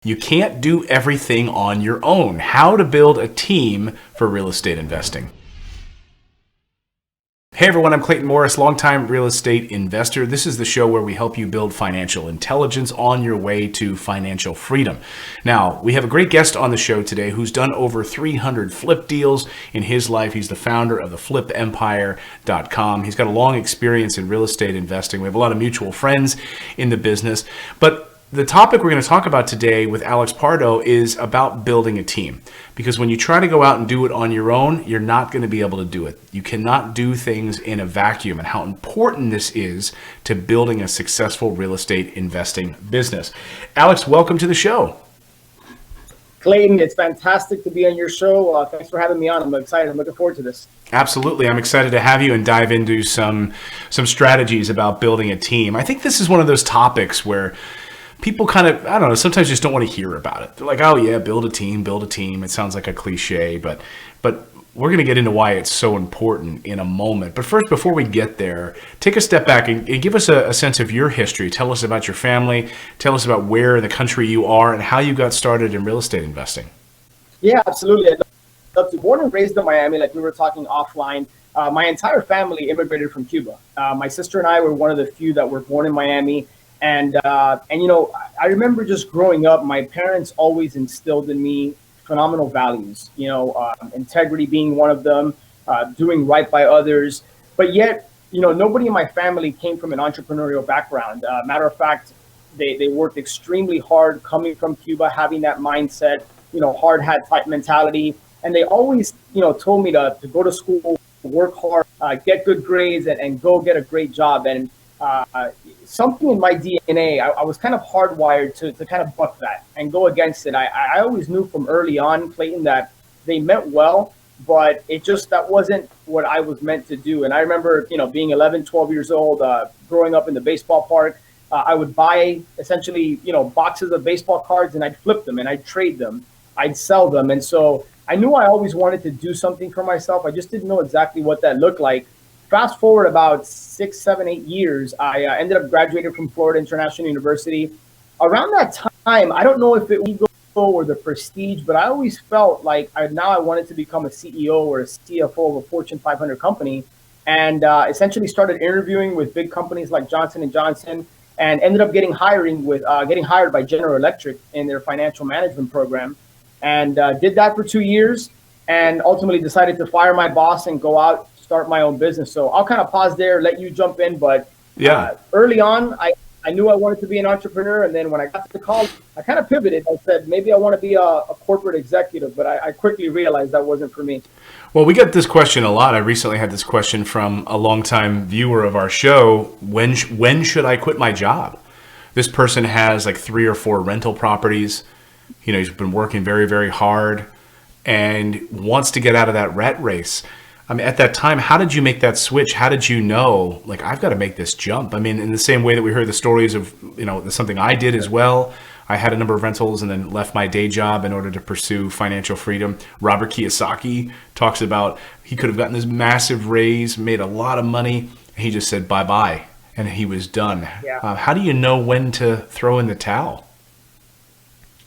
You can't do everything on your own. How to build a team for real estate investing. Hey everyone, I'm Clayton Morris, longtime real estate investor. This is the show where we help you build financial intelligence on your way to financial freedom. Now, we have a great guest on the show today who's done over 300 flip deals in his life. He's the founder of the flipempire.com. He's got a long experience in real estate investing. We have a lot of mutual friends in the business, but the topic we're going to talk about today with Alex Pardo is about building a team. Because when you try to go out and do it on your own, you're not going to be able to do it. You cannot do things in a vacuum, and how important this is to building a successful real estate investing business. Alex, welcome to the show. Clayton, it's fantastic to be on your show. Thanks for having me on. I'm excited. I'm looking forward to this. Absolutely. I'm excited to have you and dive into some strategies about building a team. I think this is one of those topics where people kind of, I don't know, sometimes just don't want to hear about it. They're like, oh yeah, build a team. It sounds like a cliche, but we're going to get into why it's so important in a moment. But first, before we get there, take a step back and give us a sense of your history. Tell us about your family. Tell us about where in the country you are and how you got started in real estate investing. Yeah, absolutely. I'd love to. Born and raised in Miami, like we were talking offline. My entire family immigrated from Cuba. My sister and I were one of the few that were born in Miami. And you know, I remember just growing up, my parents always instilled in me phenomenal values, you know, integrity being one of them, doing right by others. But yet, you know, nobody in my family came from an entrepreneurial background. Matter of fact, they worked extremely hard coming from Cuba, having that mindset, you know, hard hat type mentality. And they always, you know, told me to go to school, work hard, get good grades, and go get a great job. And something in my DNA, I was kind of hardwired to kind of buck that and go against it. I always knew from early on, Clayton, that they meant well, but that wasn't what I was meant to do. And I remember, you know, being 11, 12 years old, growing up in the baseball park, I would buy essentially, you know, boxes of baseball cards and I'd flip them and I'd trade them, I'd sell them. And so I knew I always wanted to do something for myself. I just didn't know exactly what that looked like. Fast forward about 6, 7, 8 years, I ended up graduating from Florida International University. Around that time, I don't know if it was ego or the prestige, but I always felt like I wanted to become a CEO or a CFO of a Fortune 500 company, and essentially started interviewing with big companies like Johnson & Johnson, and ended up getting hired by General Electric in their financial management program, and did that for 2 years, and ultimately decided to fire my boss and go out, start my own business. So I'll kind of pause there, let you jump in. But early on, I knew I wanted to be an entrepreneur. And then when I got to college, I kind of pivoted. I said, maybe I want to be a corporate executive, but I quickly realized that wasn't for me. Well, we get this question a lot. I recently had this question from a longtime viewer of our show. When should I quit my job? This person has like 3 or 4 rental properties. You know, he's been working very, very hard and wants to get out of that rat race. I mean, at that time, how did you make that switch? How did you know, like, I've got to make this jump? I mean, in the same way that we heard the stories of, you know, something I did as well. I had a number of rentals and then left my day job in order to pursue financial freedom. Robert Kiyosaki talks about he could have gotten this massive raise, made a lot of money, and he just said bye-bye, and he was done. Yeah. How do you know when to throw in the towel?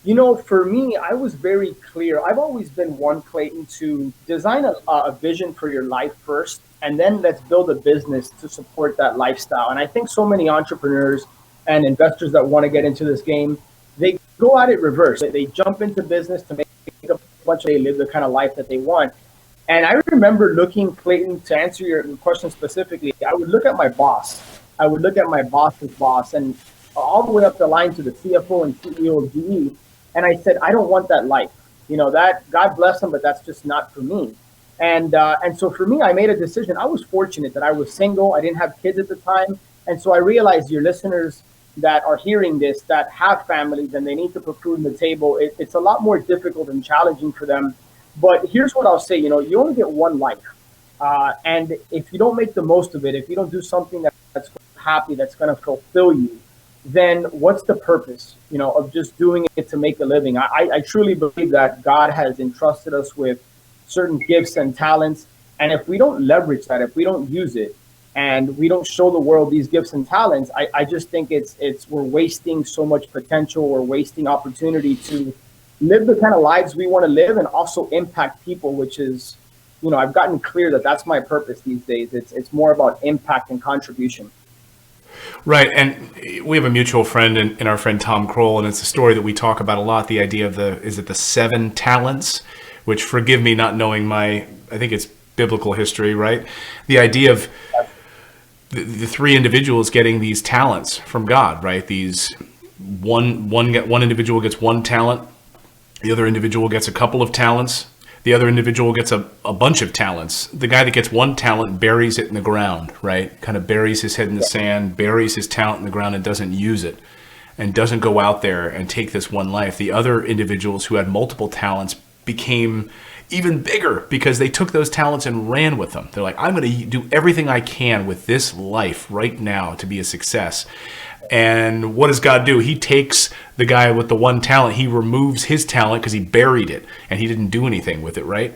You know, for me, I was very clear. I've always been one, Clayton, to design a vision for your life first, and then let's build a business to support that lifestyle. And I think so many entrepreneurs and investors that want to get into this game, they go at it reverse. They jump into business to make a bunch of, they live the kind of life that they want. And I remember looking, Clayton, to answer your question specifically, I would look at my boss. I would look at my boss's boss, and all the way up the line to the CFO and CEO of GE. And I said, I don't want that life. You know, that God bless them, but that's just not for me. And so for me, I made a decision. I was fortunate that I was single. I didn't have kids at the time. And so I realized your listeners that are hearing this, that have families and they need to put food on the table, it's a lot more difficult and challenging for them. But here's what I'll say, you know, you only get one life. And if you don't make the most of it, if you don't do something that's happy, that's going to fulfill you, then what's the purpose, you know, of just doing it to make a living? I truly believe that God has entrusted us with certain gifts and talents. And if we don't leverage that, if we don't use it, and we don't show the world these gifts and talents, I just think we're wasting so much potential. We're wasting opportunity to live the kind of lives we want to live and also impact people, which is, I've gotten clear that that's my purpose these days. It's more about impact and contribution. Right. And we have a mutual friend in our friend Tom Kroll, and it's a story that we talk about a lot. The idea of the 7 talents, which, forgive me not knowing I think it's biblical history, right? The idea of the 3 individuals getting these talents from God, right? These one individual gets 1 talent, the other individual gets a couple of talents, the other individual gets a bunch of talents. The guy that gets 1 talent buries it in the ground, right? Kind of buries his head in the sand, buries his talent in the ground and doesn't use it, and doesn't go out there and take this one life. The other individuals who had multiple talents became even bigger because they took those talents and ran with them. They're like, I'm going to do everything I can with this life right now to be a success. And what does God do? He takes the guy with the 1 talent, he removes his talent because he buried it and he didn't do anything with it, right?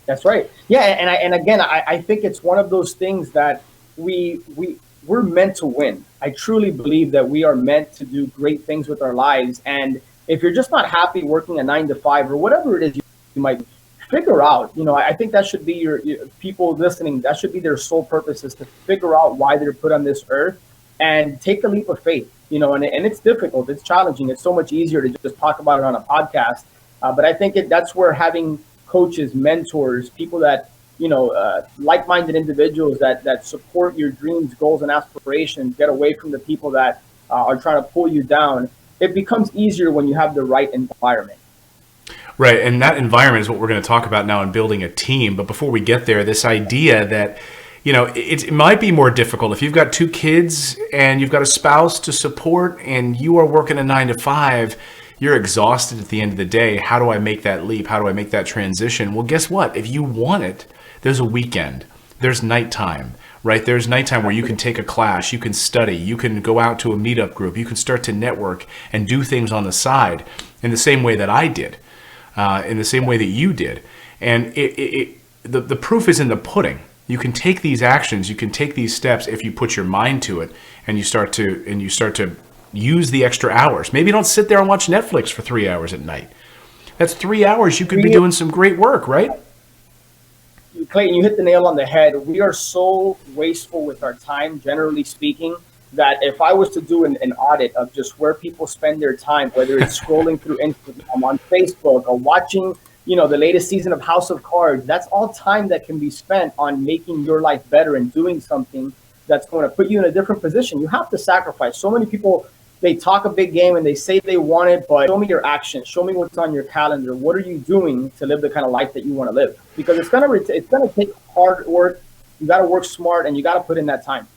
That's right. Yeah, and again, I think it's one of those things that we're meant to win. I truly believe that we are meant to do great things with our lives. And if you're just not happy working a 9 to 5 or whatever it is you might figure out, I think that should be your people listening. That should be their sole purpose, is to figure out why they're put on this earth and take a leap of faith, and it's difficult. It's challenging. It's so much easier to just talk about it on a podcast. But I think that's where having coaches, mentors, people that, like-minded individuals that support your dreams, goals, and aspirations, get away from the people that are trying to pull you down. It becomes easier when you have the right environment. Right. And that environment is what we're going to talk about now in building a team. But before we get there, this idea that, it might be more difficult if you've got 2 kids and you've got a spouse to support and you are working a 9 to 5, you're exhausted at the end of the day. How do I make that leap? How do I make that transition? Well, guess what? If you want it, there's a weekend, there's nighttime, right? There's nighttime where you can take a class, you can study, you can go out to a meetup group, you can start to network and do things on the side in the same way that I did, in the same way that you did. And the proof is in the pudding. You can take these actions, you can take these steps if you put your mind to it and you start to use the extra hours. Maybe don't sit there and watch Netflix for 3 hours at night. That's 3 hours you could be doing some great work, right? Clayton, you hit the nail on the head. We are so wasteful with our time, generally speaking, that if I was to do an audit of just where people spend their time, whether it's scrolling through Instagram, on Facebook, or watching, the latest season of House of Cards, that's all time that can be spent on making your life better and doing something that's going to put you in a different position. You have to sacrifice. So many people, they talk a big game and they say they want it, but show me your actions. Show me what's on your calendar. What are you doing to live the kind of life that you want to live? Because it's gonna take hard work. You got to work smart, and you got to put in that time.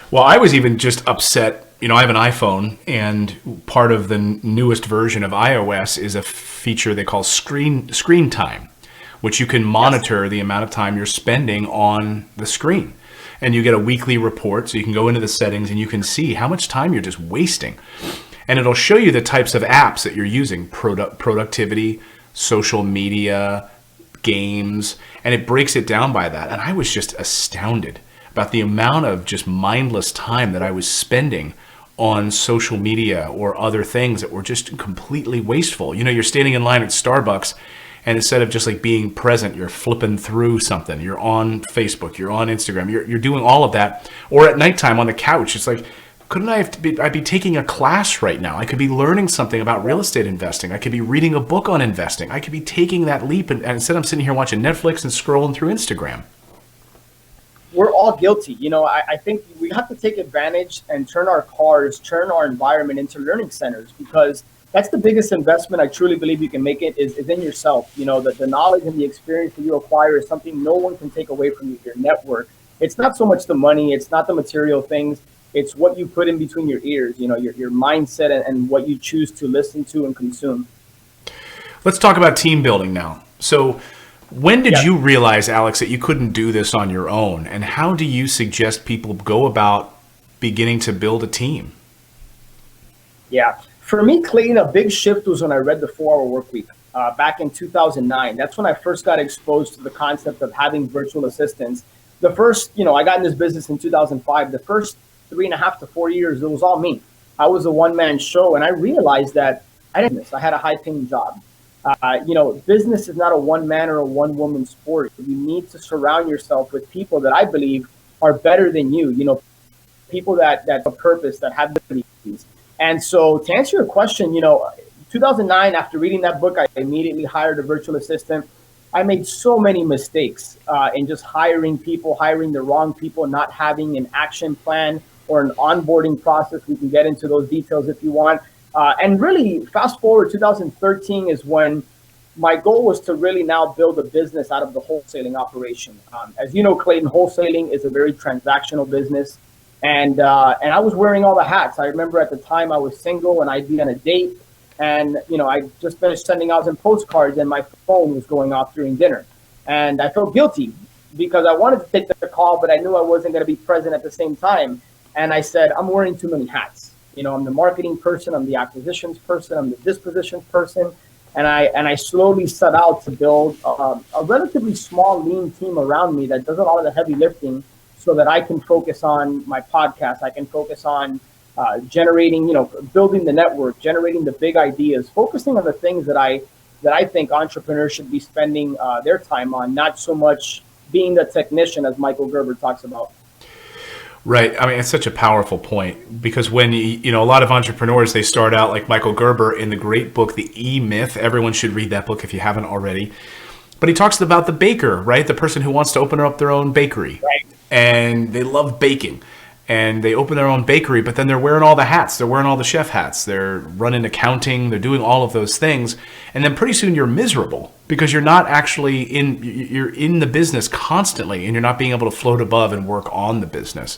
Well, I was even just upset. I have an iPhone, and part of the newest version of iOS is a feature they call screen time, which you can monitor the amount of time you're spending on the screen. And you get a weekly report, so you can go into the settings and you can see how much time you're just wasting. And it'll show you the types of apps that you're using: productivity, social media, games, and it breaks it down by that. And I was just astounded about the amount of just mindless time that I was spending on social media or other things that were just completely wasteful. You're standing in line at Starbucks, and instead of just like being present, you're flipping through something. You're on Facebook, you're on Instagram, you're doing all of that. Or at nighttime on the couch, it's like, couldn't I'd be taking a class right now? I could be learning something about real estate investing. I could be reading a book on investing. I could be taking that leap, and instead I'm sitting here watching Netflix and scrolling through Instagram. We're all guilty. I think we have to take advantage and turn our environment into learning centers, because that's the biggest investment I truly believe you can make it is in yourself. That the knowledge and the experience that you acquire is something no one can take away from you. Your network. It's not so much the money. It's not the material things. It's what you put in between your ears, your mindset and what you choose to listen to and consume. Let's talk about team building now. So when did you realize, Alex, that you couldn't do this on your own? And how do you suggest people go about beginning to build a team? Yeah. For me, Clayton, a big shift was when I read The 4-Hour Workweek back in 2009. That's when I first got exposed to the concept of having virtual assistants. the first, I got in this business in 2005. The first 3.5 to 4 years, it was all me. I was a one-man show, and I realized that I didn't miss. I had a high-paying job. Business is not a one-man or a one-woman sport. You need to surround yourself with people that I believe are better than you. People that have a purpose, that have abilities. And so, to answer your question, 2009, after reading that book, I immediately hired a virtual assistant. I made so many mistakes in just hiring the wrong people, not having an action plan or an onboarding process. We can get into those details if you want. And really, fast forward, 2013 is when my goal was to really now build a business out of the wholesaling operation. As you know, Clayton, wholesaling is a very transactional business. And I was wearing all the hats. I remember at the time I was single and I'd be on a date. And, I just finished sending out some postcards and my phone was going off during dinner. And I felt guilty because I wanted to take the call, but I knew I wasn't going to be present at the same time. And I said, I'm wearing too many hats. I'm the marketing person, I'm the acquisitions person, I'm the dispositions person. And I slowly set out to build a relatively small, lean team around me that does a lot of the heavy lifting so that I can focus on my podcast. I can focus on generating, building the network, generating the big ideas, focusing on the things that I think entrepreneurs should be spending their time on, not so much being the technician as Michael Gerber talks about. Right. I mean, it's such a powerful point because when, a lot of entrepreneurs, they start out like Michael Gerber in the great book, The E-Myth. Everyone should read that book if you haven't already. But he talks about the baker, right? The person who wants to open up their own bakery. Right. And they love baking. And they open their own bakery, but then they're wearing all the hats. They're wearing all the chef hats. They're running accounting. They're doing all of those things. And then pretty soon you're miserable because you're not actually you're in the business constantly and you're not being able to float above and work on the business.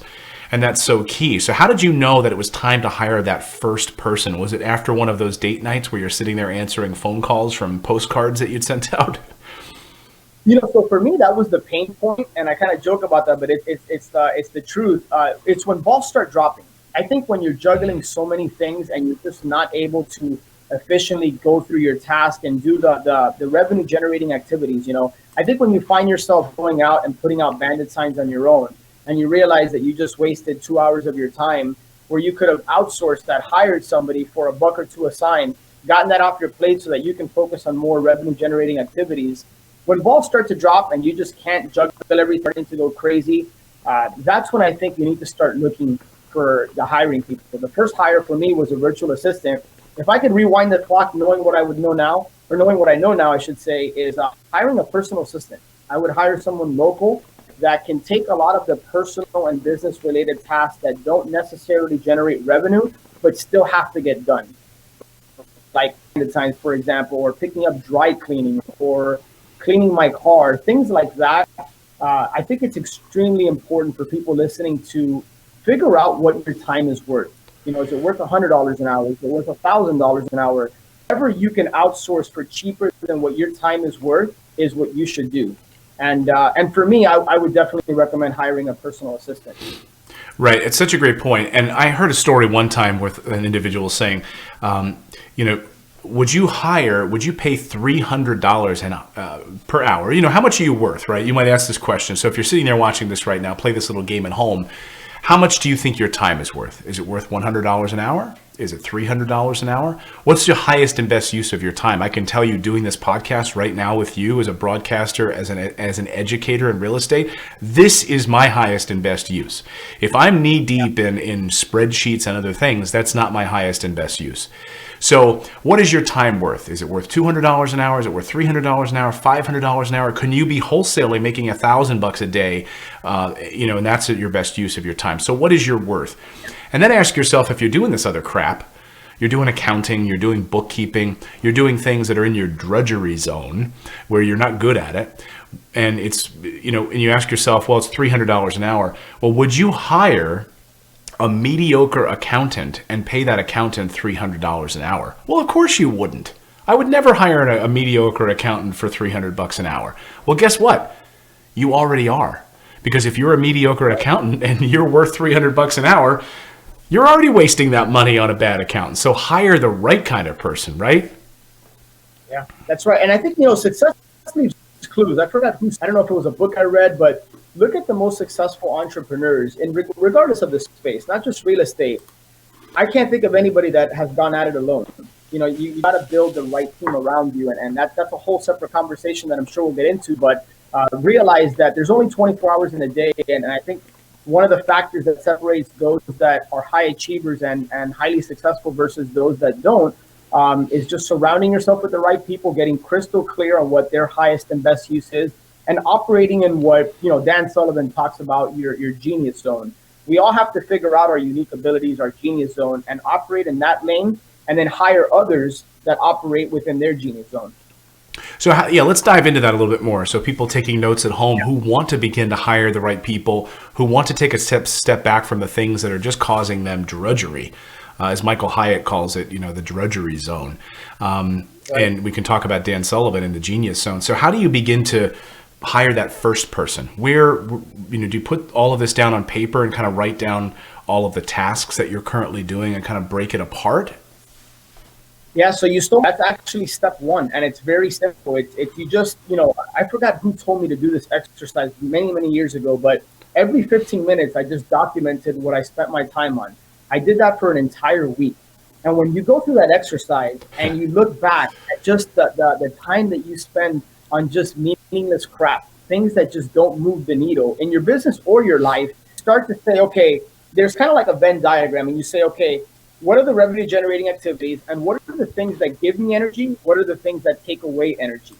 And that's so key. So how did you know that it was time to hire that first person? Was it after one of those date nights where you're sitting there answering phone calls from postcards that you'd sent out? So for me, that was the pain point, and I kind of joke about that, but it's the truth. It's when balls start dropping. I think when you're juggling so many things and you're just not able to efficiently go through your task and do the revenue generating activities, I think when you find yourself going out and putting out bandit signs on your own, and you realize that you just wasted 2 hours of your time where you could have outsourced that, hired somebody for $1 or $2 a sign, gotten that off your plate so that you can focus on more revenue generating activities. When balls start to drop and you just can't juggle everything to go crazy, that's when I think you need to start looking for the hiring people. The first hire for me was a virtual assistant. If I could rewind the clock, knowing what I would know now, or knowing what I know now, I should say, is hiring a personal assistant. I would hire someone local that can take a lot of the personal and business related tasks that don't necessarily generate revenue, but still have to get done. Like the times, for example, or picking up dry cleaning or cleaning my car, things like that. I think it's extremely important for people listening to figure out what your time is worth. Is it worth $100 an hour? Is it worth $1,000 an hour? Whatever you can outsource for cheaper than what your time is worth is what you should do. And for me, I would definitely recommend hiring a personal assistant. Right. It's such a great point. And I heard a story one time with an individual saying, would you pay $300 per hour? How much are you worth, right? You might ask this question. So if you're sitting there watching this right now, play this little game at home. How much do you think your time is worth? Is it worth $100 an hour? Is it $300 an hour? What's your highest and best use of your time? I can tell you, doing this podcast right now with you as a broadcaster, as an educator in real estate, this is my highest and best use. If I'm knee deep in spreadsheets and other things, that's not my highest and best use. So what is your time worth? Is it worth $200 an hour? Is it worth $300 an hour, $500 an hour? Can you be wholesaling, making $1,000 a day? And that's your best use of your time. So what is your worth? And then ask yourself, if you're doing this other crap, you're doing accounting, you're doing bookkeeping, you're doing things that are in your drudgery zone where you're not good at it. And it's, and you ask yourself, well, it's $300 an hour. Well, would you hire a mediocre accountant and pay that accountant $300 an hour? Well, of course you wouldn't. I would never hire a mediocre accountant for $300 an hour. Well, guess what? You already are. Because if you're a mediocre accountant and you're worth $300 an hour, you're already wasting that money on a bad accountant. So hire the right kind of person, right? Yeah, that's right. And I think, success leaves clues. I don't know if it was a book I read, but, look at the most successful entrepreneurs in regardless of the space, not just real estate. I can't think of anybody that has gone at it alone. You got to build the right team around you, and that's a whole separate conversation that I'm sure we'll get into. But realize that there's only 24 hours in a day, and I think one of the factors that separates those that are high achievers and highly successful versus those that don't is just surrounding yourself with the right people, getting crystal clear on what their highest and best use is, and operating in what Dan Sullivan talks about, your genius zone. We all have to figure out our unique abilities, our genius zone, and operate in that lane, and then hire others that operate within their genius zone. So let's dive into that a little bit more. So people taking notes at home who want to begin to hire the right people, who want to take a step back from the things that are just causing them drudgery, as Michael Hyatt calls it, the drudgery zone. Right. And we can talk about Dan Sullivan in the genius zone. So how do you begin to hire that first person? Where, do you put all of this down on paper and kind of write down all of the tasks that you're currently doing and kind of break it apart? Yeah, so that's actually step one, and it's very simple. It's you just, I forgot who told me to do this exercise many, many years ago, but every 15 minutes, I just documented what I spent my time on. I did that for an entire week. And when you go through that exercise and you look back at just the time that you spend on just meaningless crap, things that just don't move the needle in your business or your life, start to say, okay, there's kind of like a Venn diagram, and you say, okay, what are the revenue generating activities, and what are the things that give me energy? What are the things that take away energy?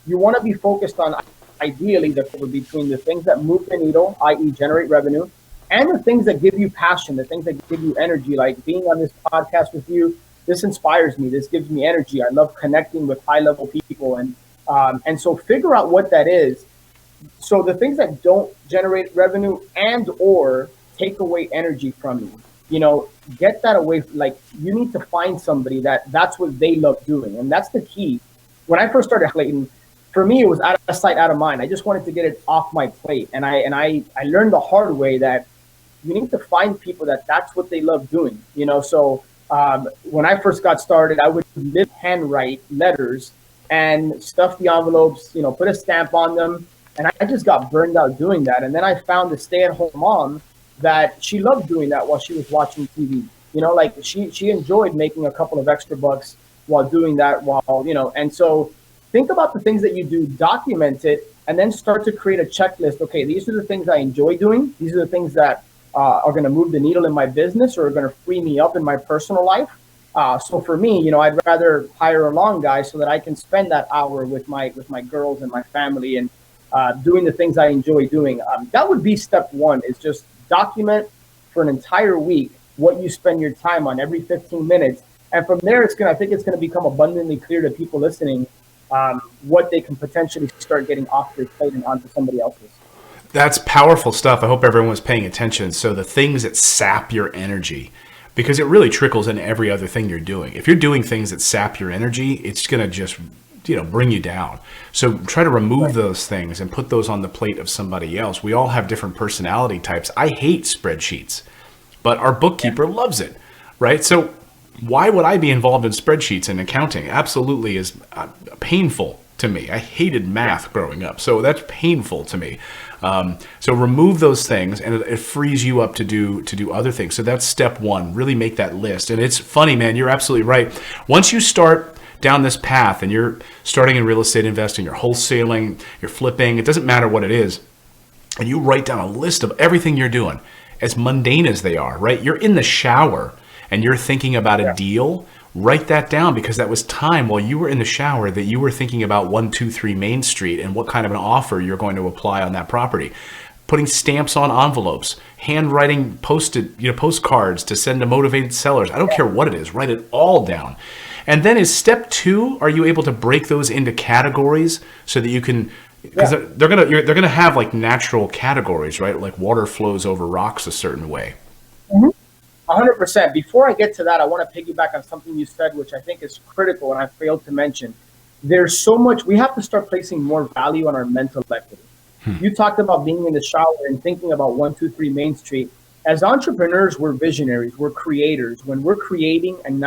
You want to be focused on, ideally, between the things that move the needle, i.e. generate revenue, and the things that give you passion, the things that give you energy, like being on this podcast with you. This inspires me. This gives me energy. I love connecting with high level people. And so figure out what that is. So the things that don't generate revenue and or take away energy from you, get that away. Like, you need to find somebody that's what they love doing. And that's the key. When I first started Clayton, for me, it was out of sight, out of mind. I just wanted to get it off my plate. And I learned the hard way that you need to find people that's what they love doing. So when I first got started, I would handwrite letters and stuff the envelopes, put a stamp on them. And I just got burned out doing that. And then I found a stay-at-home mom that she loved doing that while she was watching TV. Like she enjoyed making a couple of extra bucks while doing that, and so think about the things that you do, document it, and then start to create a checklist. Okay, these are the things I enjoy doing. These are the things that are going to move the needle in my business or are going to free me up in my personal life. So for me, I'd rather hire a long guy so that I can spend that hour with my girls and my family and doing the things I enjoy doing. That would be step one, is just document for an entire week what you spend your time on every 15 minutes. And from there, I think it's going to become abundantly clear to people listening what they can potentially start getting off their plate and onto somebody else's. That's powerful stuff. I hope everyone was paying attention. So the things that sap your energy, because it really trickles into every other thing you're doing. If you're doing things that sap your energy, it's going to just bring you down. So try to remove those things and put those on the plate of somebody else. We all have different personality types. I hate spreadsheets, but our bookkeeper loves it, right? So why would I be involved in spreadsheets and accounting? Absolutely is painful to me. I hated math growing up, so that's painful to me. So remove those things, and it frees you up to do other things. So that's step one. Really make that list. And it's funny, man. You're absolutely right. Once you start down this path and you're starting in real estate investing, you're wholesaling, you're flipping, it doesn't matter what it is, and you write down a list of everything you're doing, as mundane as they are, right? You're in the shower and you're thinking about a deal, write that down, because that was time while you were in the shower that you were thinking about 123 Main Street and what kind of an offer you're going to apply on that property. Putting stamps on envelopes, handwriting postcards to send to motivated sellers. I don't care what it is, write it all down. And then is step two, are you able to break those into categories so that you can, because they're gonna have like natural categories, right? Like water flows over rocks a certain way. 100%. Before I get to that, I want to piggyback on something you said, which I think is critical and I failed to mention. There's so much, we have to start placing more value on our mental equity. You talked about being in the shower and thinking about 123 Main Street. As entrepreneurs, we're visionaries, we're creators. When we're creating and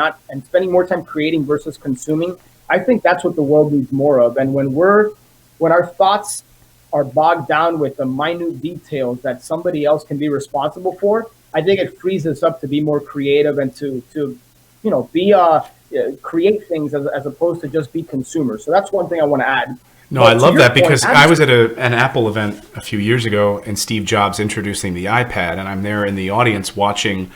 spending more time creating versus consuming, I think that's what the world needs more of. And when our thoughts are bogged down with the minute details that somebody else can be responsible for, I think it frees us up to be more creative and to be create things as opposed to just be consumers. So that's one thing I want to add. No, I But to love your that, point, because I was at an Apple event a few years ago and Steve Jobs introducing the iPad, and I'm there in the audience watching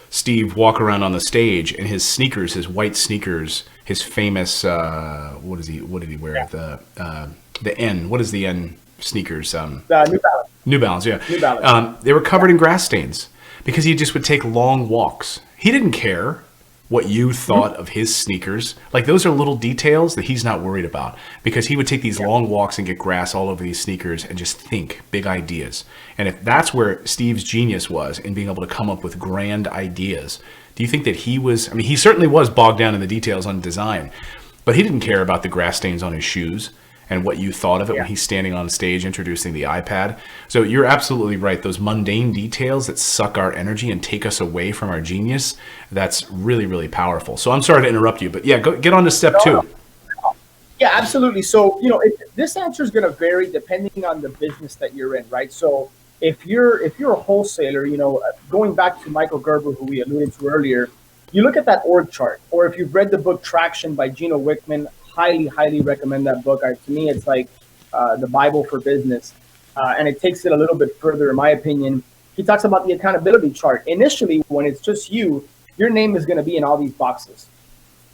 Steve walk around on the stage in his sneakers, his white sneakers, his famous what did he wear? The N. What is the N sneakers? New Balance. New Balance, yeah. New Balance. They were covered in grass stains because he just would take long walks. He didn't care what you thought of his sneakers. Like, those are little details that he's not worried about, because he would take these long walks and get grass all over these sneakers and just think big ideas. And if that's where Steve's genius was, in being able to come up with grand ideas, do you think that he was, I mean, he certainly was bogged down in the details on design, but he didn't care about the grass stains on his shoes and what you thought of it when he's standing on stage introducing the iPad. So you're absolutely right. Those mundane details that suck our energy and take us away from our genius, that's really, really powerful. So I'm sorry to interrupt you, but yeah, get on to step two. No. Yeah, absolutely. So, this answer is going to vary depending on the business that you're in, right? So if you're a wholesaler, going back to Michael Gerber, who we alluded to earlier, you look at that org chart, or if you've read the book Traction by Gino Wickman, highly recommend that book. To me, it's like the Bible for business, and it takes it a little bit further, in my opinion. He talks about the accountability chart. Initially, when it's just you, your name is going to be in all these boxes.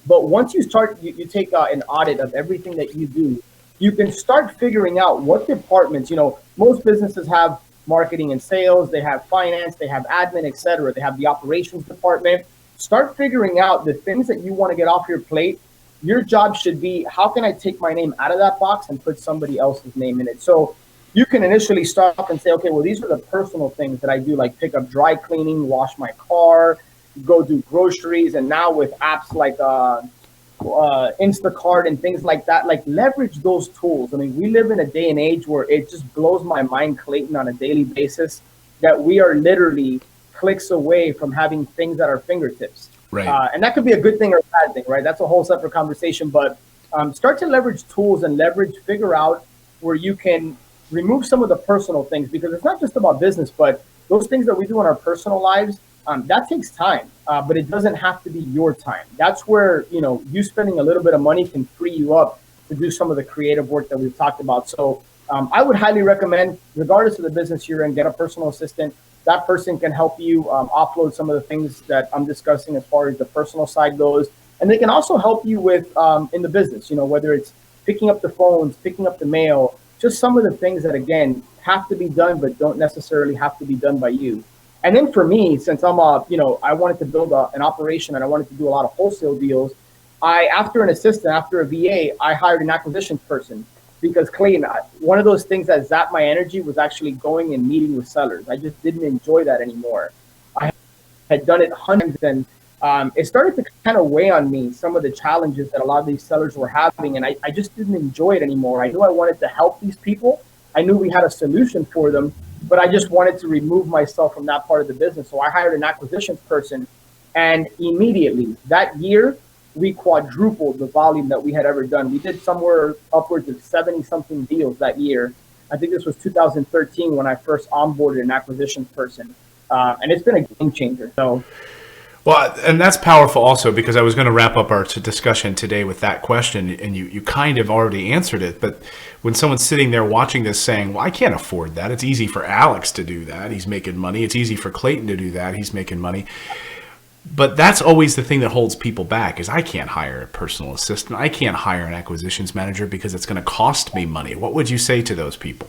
But once you start, you take an audit of everything that you do, you can start figuring out what departments, most businesses have marketing and sales, they have finance, they have admin, etc. They have the operations department. Start figuring out the things that you want to get off your plate. Your job should be, how can I take my name out of that box and put somebody else's name in it? So you can initially start off and say, okay, well, these are the personal things that I do, like pick up dry cleaning, wash my car, go do groceries. And now with apps like Instacart and things like that, like, leverage those tools. I mean, we live in a day and age where it just blows my mind, Clayton, on a daily basis, that we are literally clicks away from having things at our fingertips. Right. And that could be a good thing or a bad thing, right? That's a whole separate conversation. But start to leverage tools and figure out where you can remove some of the personal things, because it's not just about business, but those things that we do in our personal lives, that takes time, but it doesn't have to be your time. That's where, you spending a little bit of money can free you up to do some of the creative work that we've talked about. So I would highly recommend, regardless of the business you're in, get a personal assistant. That person can help you offload some of the things that I'm discussing as far as the personal side goes. And they can also help you with in the business, whether it's picking up the phones, picking up the mail, just some of the things that, again, have to be done, but don't necessarily have to be done by you. And then for me, since I wanted to build an operation and I wanted to do a lot of wholesale deals, after a VA, I hired an acquisitions person. Because, Clayton, one of those things that zapped my energy was actually going and meeting with sellers. I just didn't enjoy that anymore. I had done it hundreds, and it started to kind of weigh on me, some of the challenges that a lot of these sellers were having, and I just didn't enjoy it anymore. I knew I wanted to help these people. I knew we had a solution for them, but I just wanted to remove myself from that part of the business. So I hired an acquisitions person, and immediately that year, we quadrupled the volume that we had ever done. We did somewhere upwards of 70-something deals that year. I think this was 2013 when I first onboarded an acquisitions person. And it's been a game changer. So, well, and that's powerful also, because I was going to wrap up our discussion today with that question, and you kind of already answered it. But when someone's sitting there watching this saying, well, I can't afford that. It's easy for Alex to do that. He's making money. It's easy for Clayton to do that. He's making money. But that's always the thing that holds people back, is I can't hire a personal assistant. I can't hire an acquisitions manager because it's going to cost me money. What would you say to those people?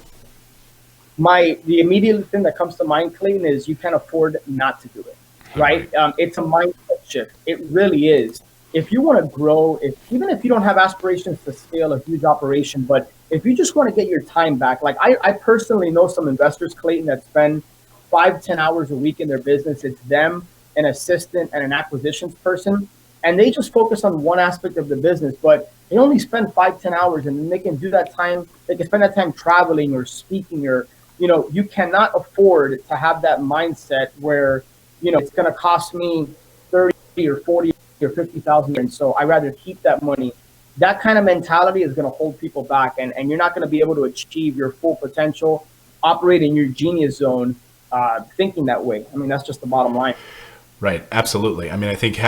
The immediate thing that comes to mind, Clayton, is you can't afford not to do it, right? It's a mindset shift. It really is. If you want to grow, even if you don't have aspirations to scale a huge operation, but if you just want to get your time back, like I personally know some investors, Clayton, that spend 5-10 hours a week in their business. It's them, an assistant, and an acquisitions person, and they just focus on one aspect of the business, but they only spend 5-10 hours, and then they can do that time. They can spend that time traveling or speaking, or you cannot afford to have that mindset where it's going to cost me 30 or 40 or 50,000, and so I rather keep that money, that kind of mentality is going to hold people back, and you're not going to be able to achieve your full potential, operate in your genius zone, thinking that way. I mean, that's just the bottom line. Right. Absolutely. I mean, I think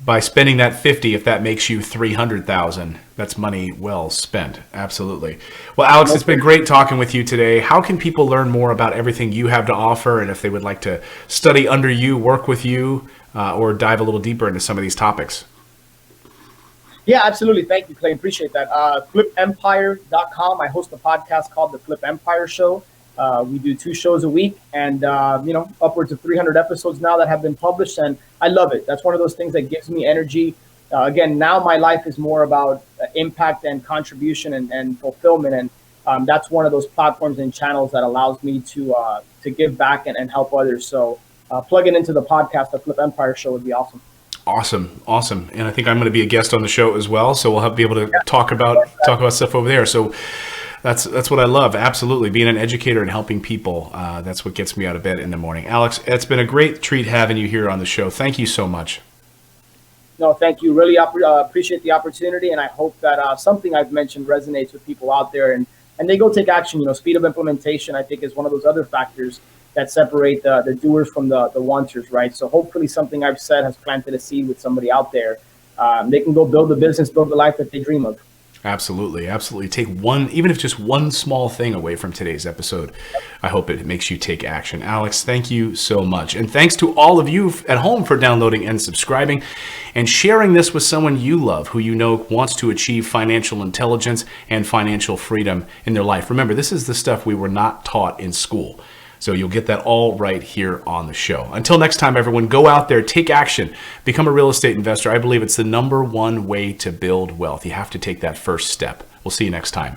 by spending that 50, if that makes you 300,000, that's money well spent. Absolutely. Well, Alex, it's been great talking with you today. How can people learn more about everything you have to offer, and if they would like to study under you, work with you, or dive a little deeper into some of these topics? Yeah, absolutely. Thank you, Clay. Appreciate that. Flipempire.com. I host a podcast called The Flip Empire Show. We do 2 shows a week, and upwards of 300 episodes now that have been published, and I love it. That's one of those things that gives me energy. Again, now my life is more about impact and contribution and fulfillment, and that's one of those platforms and channels that allows me to give back and help others. So plugging into the podcast, The Flip Empire Show, would be awesome. Awesome. And I think I'm going to be a guest on the show as well, so we'll be able to talk about stuff over there. So that's what I love. Absolutely. Being an educator and helping people. That's what gets me out of bed in the morning. Alex, it's been a great treat having you here on the show. Thank you so much. No, thank you. Really appreciate the opportunity. And I hope that something I've mentioned resonates with people out there, and they go take action. Speed of implementation, I think, is one of those other factors that separate the doers from the wanters, right? So hopefully something I've said has planted a seed with somebody out there. They can go build the business, build the life that they dream of. Absolutely. Take one, even if just one small thing away from today's episode. I hope it makes you take action. Alex, thank you so much. And thanks to all of you at home for downloading and subscribing and sharing this with someone you love, who you know wants to achieve financial intelligence and financial freedom in their life. Remember, this is the stuff we were not taught in school. So you'll get that all right here on the show. Until next time, everyone, go out there, take action, become a real estate investor. I believe it's the #1 way to build wealth. You have to take that first step. We'll see you next time.